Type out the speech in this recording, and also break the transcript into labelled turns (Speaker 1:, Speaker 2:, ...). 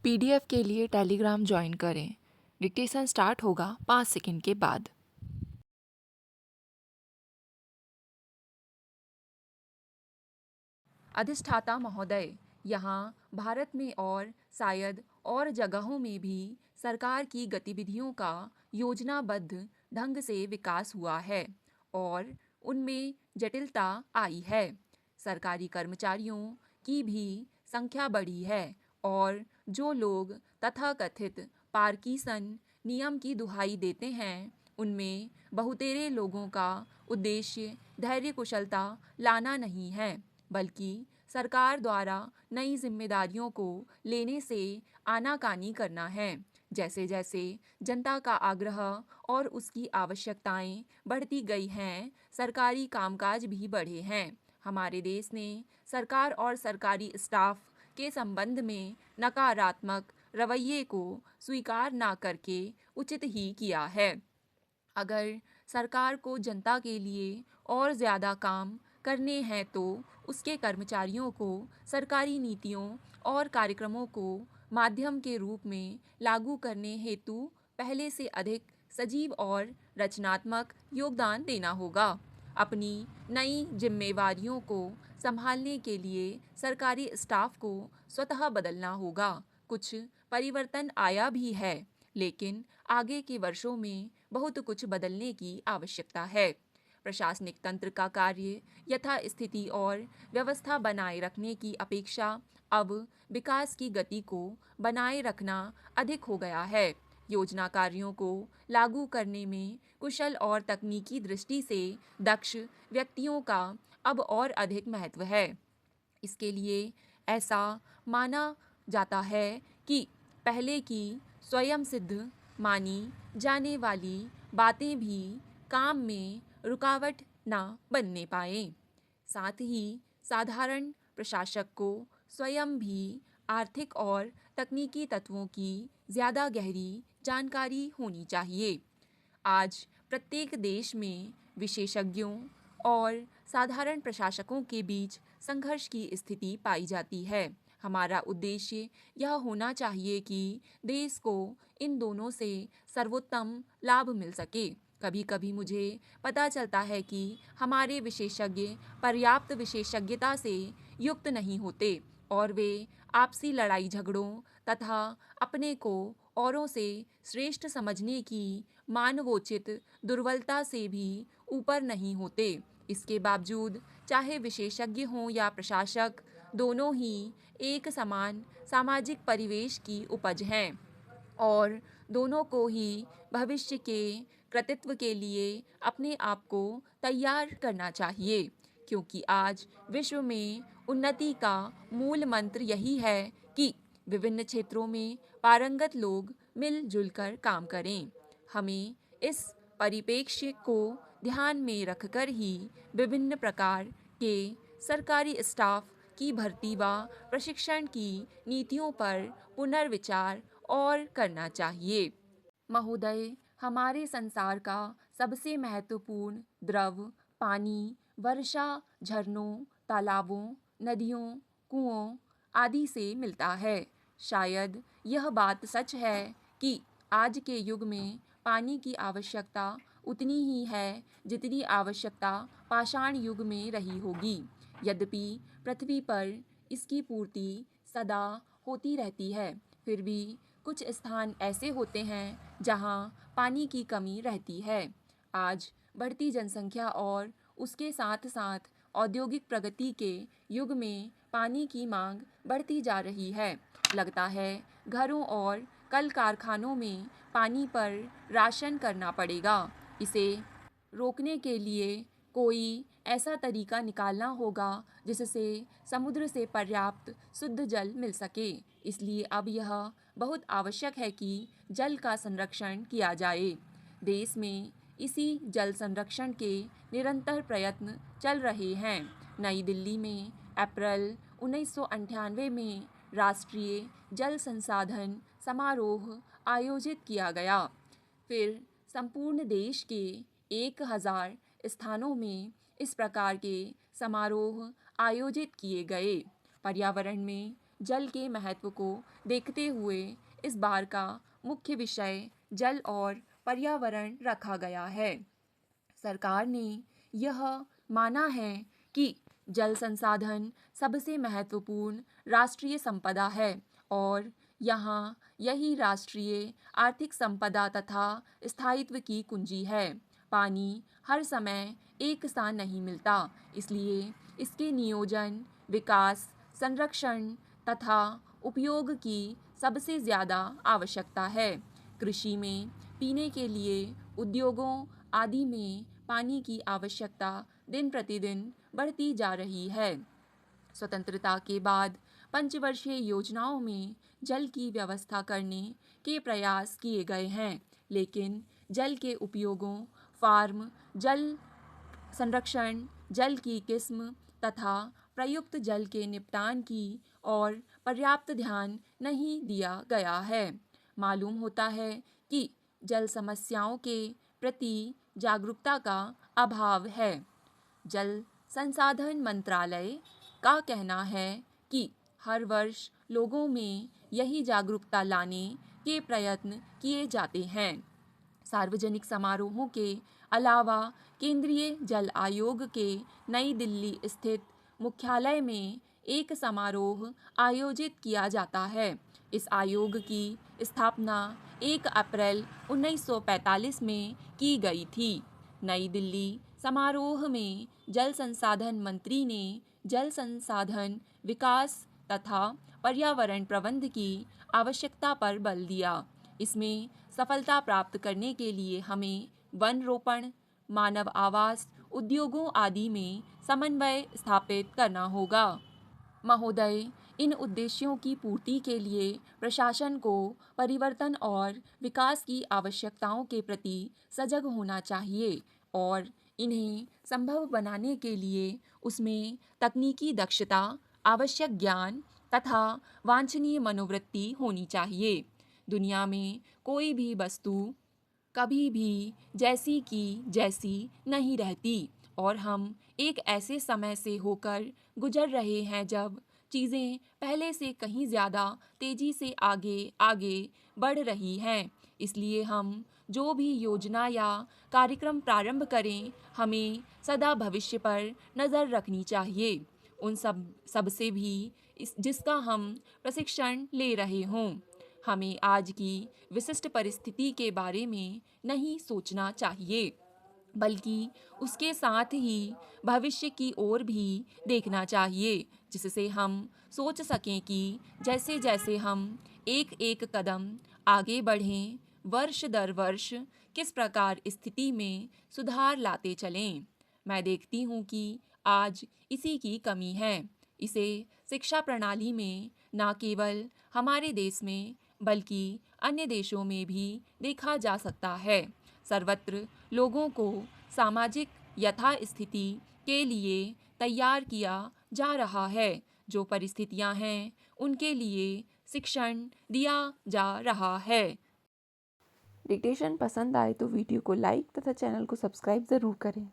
Speaker 1: PDF के लिए Telegram join करें। डिक्टेशन स्टार्ट होगा 5 सेकंड के बाद। अधिष्ठाता महोदय, यहाँ भारत में और शायद और जगहों में भी सरकार की गतिविधियों का योजनाबद्ध ढंग से विकास हुआ है और उनमें जटिलता आई है। सरकारी कर्मचारियों की भी संख्या बढ़ी है और जो लोग तथाकथित पार्किसन नियम की दुहाई देते हैं, उनमें बहुतेरे लोगों का उद्देश्य धैर्य कुशलता लाना नहीं है, बल्कि सरकार द्वारा नई जिम्मेदारियों को लेने से आनाकानी करना है। जैसे जैसे जनता का आग्रह और उसकी आवश्यकताएं बढ़ती गई हैं, सरकारी कामकाज भी बढ़े हैं। हमारे देश ने सरकार और सरकारी स्टाफ के संबंध में नकारात्मक रवैये को स्वीकार ना करके उचित ही किया है। अगर सरकार को जनता के लिए और ज़्यादा काम करने हैं तो उसके कर्मचारियों को सरकारी नीतियों और कार्यक्रमों को माध्यम के रूप में लागू करने हेतु पहले से अधिक सजीव और रचनात्मक योगदान देना होगा। अपनी नई जिम्मेवारियों को संभालने के लिए सरकारी स्टाफ को स्वतः बदलना होगा। कुछ परिवर्तन आया भी है, लेकिन आगे के वर्षों में बहुत कुछ बदलने की आवश्यकता है। प्रशासनिक तंत्र का कार्य यथास्थिति और व्यवस्था बनाए रखने की अपेक्षा अब विकास की गति को बनाए रखना अधिक हो गया है। योजना कार्यों को लागू करने में कुशल और तकनीकी दृष्टि से दक्ष व्यक्तियों का अब और अधिक महत्व है। इसके लिए ऐसा माना जाता है कि पहले की स्वयं सिद्ध मानी जाने वाली बातें भी काम में रुकावट ना बनने पाए। साथ ही साधारण प्रशासक को स्वयं भी आर्थिक और तकनीकी तत्वों की ज़्यादा गहरी जानकारी होनी चाहिए। आज प्रत्येक देश में विशेषज्ञों और साधारण प्रशासकों के बीच संघर्ष की स्थिति पाई जाती है। हमारा उद्देश्य यह होना चाहिए कि देश को इन दोनों से सर्वोत्तम लाभ मिल सके। कभी कभी मुझे पता चलता है कि हमारे विशेषज्ञ पर्याप्त विशेषज्ञता से युक्त नहीं होते और वे आपसी लड़ाई झगड़ों तथा अपने को औरों से श्रेष्ठ समझने की मानवोचित दुर्बलता से भी ऊपर नहीं होते। इसके बावजूद चाहे विशेषज्ञ हों या प्रशासक, दोनों ही एक समान सामाजिक परिवेश की उपज हैं और दोनों को ही भविष्य के कृतित्व के लिए अपने आप को तैयार करना चाहिए, क्योंकि आज विश्व में उन्नति का मूल मंत्र यही है कि विभिन्न क्षेत्रों में पारंगत लोग मिलजुल कर काम करें। हमें इस परिप्रेक्ष्य को ध्यान में रखकर ही विभिन्न प्रकार के सरकारी स्टाफ की भर्ती व प्रशिक्षण की नीतियों पर पुनर्विचार और करना चाहिए। महोदय, हमारे संसार का सबसे महत्वपूर्ण द्रव पानी वर्षा, झरनों, तालाबों, नदियों, कुओं आदि से मिलता है। शायद यह बात सच है कि आज के युग में पानी की आवश्यकता उतनी ही है जितनी आवश्यकता पाषाण युग में रही होगी। यद्यपि पृथ्वी पर इसकी पूर्ति सदा होती रहती है, फिर भी कुछ स्थान ऐसे होते हैं जहां पानी की कमी रहती है। आज बढ़ती जनसंख्या और उसके साथ साथ औद्योगिक प्रगति के युग में पानी की मांग बढ़ती जा रही है। लगता है घरों और कल कारखानों में पानी पर राशन करना पड़ेगा। इसे रोकने के लिए कोई ऐसा तरीका निकालना होगा जिससे समुद्र से पर्याप्त शुद्ध जल मिल सके। इसलिए अब यह बहुत आवश्यक है कि जल का संरक्षण किया जाए। देश में इसी जल संरक्षण के निरंतर प्रयत्न चल रहे हैं। नई दिल्ली में अप्रैल 1998 में राष्ट्रीय जल संसाधन समारोह आयोजित किया गया। फिर संपूर्ण देश के 1000 स्थानों में इस प्रकार के समारोह आयोजित किए गए। पर्यावरण में जल के महत्व को देखते हुए इस बार का मुख्य विषय जल और पर्यावरण रखा गया है। सरकार ने यह माना है कि जल संसाधन सबसे महत्वपूर्ण राष्ट्रीय संपदा है और यहाँ यही राष्ट्रीय आर्थिक संपदा तथा स्थायित्व की कुंजी है। पानी हर समय एक सा नहीं मिलता, इसलिए इसके नियोजन, विकास, संरक्षण तथा उपयोग की सबसे ज़्यादा आवश्यकता है। कृषि में, पीने के लिए, उद्योगों आदि में पानी की आवश्यकता दिन प्रतिदिन बढ़ती जा रही है। स्वतंत्रता के बाद पंचवर्षीय योजनाओं में जल की व्यवस्था करने के प्रयास किए गए हैं, लेकिन जल के उपयोगों, फार्म जल संरक्षण, जल की किस्म तथा प्रयुक्त जल के निपटान की और पर्याप्त ध्यान नहीं दिया गया है। मालूम होता है कि जल समस्याओं के प्रति जागरूकता का अभाव है। जल संसाधन मंत्रालय का कहना है कि हर वर्ष लोगों में यही जागरूकता लाने के प्रयत्न किए जाते हैं। सार्वजनिक समारोहों के अलावा केंद्रीय जल आयोग के नई दिल्ली स्थित मुख्यालय में एक समारोह आयोजित किया जाता है। इस आयोग की स्थापना 1 अप्रैल 1945 में की गई थी। नई दिल्ली समारोह में जल संसाधन मंत्री ने जल संसाधन विकास तथा पर्यावरण प्रबंध की आवश्यकता पर बल दिया। इसमें सफलता प्राप्त करने के लिए हमें वन रोपण, मानव आवास, उद्योगों आदि में समन्वय स्थापित करना होगा। महोदय, इन उद्देश्यों की पूर्ति के लिए प्रशासन को परिवर्तन और विकास की आवश्यकताओं के प्रति सजग होना चाहिए और इन्हें संभव बनाने के लिए उसमें तकनीकी दक्षता, आवश्यक ज्ञान तथा वांछनीय मनोवृत्ति होनी चाहिए। दुनिया में कोई भी वस्तु कभी भी जैसी की जैसी नहीं रहती और हम एक ऐसे समय से होकर गुजर रहे हैं जब चीज़ें पहले से कहीं ज़्यादा तेज़ी से आगे आगे बढ़ रही हैं। इसलिए हम जो भी योजना या कार्यक्रम प्रारंभ करें, हमें सदा भविष्य पर नज़र रखनी चाहिए, उन सबसे भी जिसका हम प्रशिक्षण ले रहे हों। हमें आज की विशिष्ट परिस्थिति के बारे में नहीं सोचना चाहिए, बल्कि उसके साथ ही भविष्य की ओर भी देखना चाहिए, जिससे हम सोच सकें कि जैसे जैसे हम एक एक कदम आगे बढ़ें, वर्ष दर वर्ष किस प्रकार स्थिति में सुधार लाते चलें। मैं देखती हूँ कि आज इसी की कमी है। इसे शिक्षा प्रणाली में न केवल हमारे देश में बल्कि अन्य देशों में भी देखा जा सकता है। सर्वत्र लोगों को सामाजिक यथास्थिति के लिए तैयार किया जा रहा है। जो परिस्थितियां हैं, उनके लिए शिक्षण दिया जा रहा है।
Speaker 2: डिक्टेशन पसंद आए तो वीडियो को लाइक तथा चैनल को सब्सक्राइब ज़रूर करें।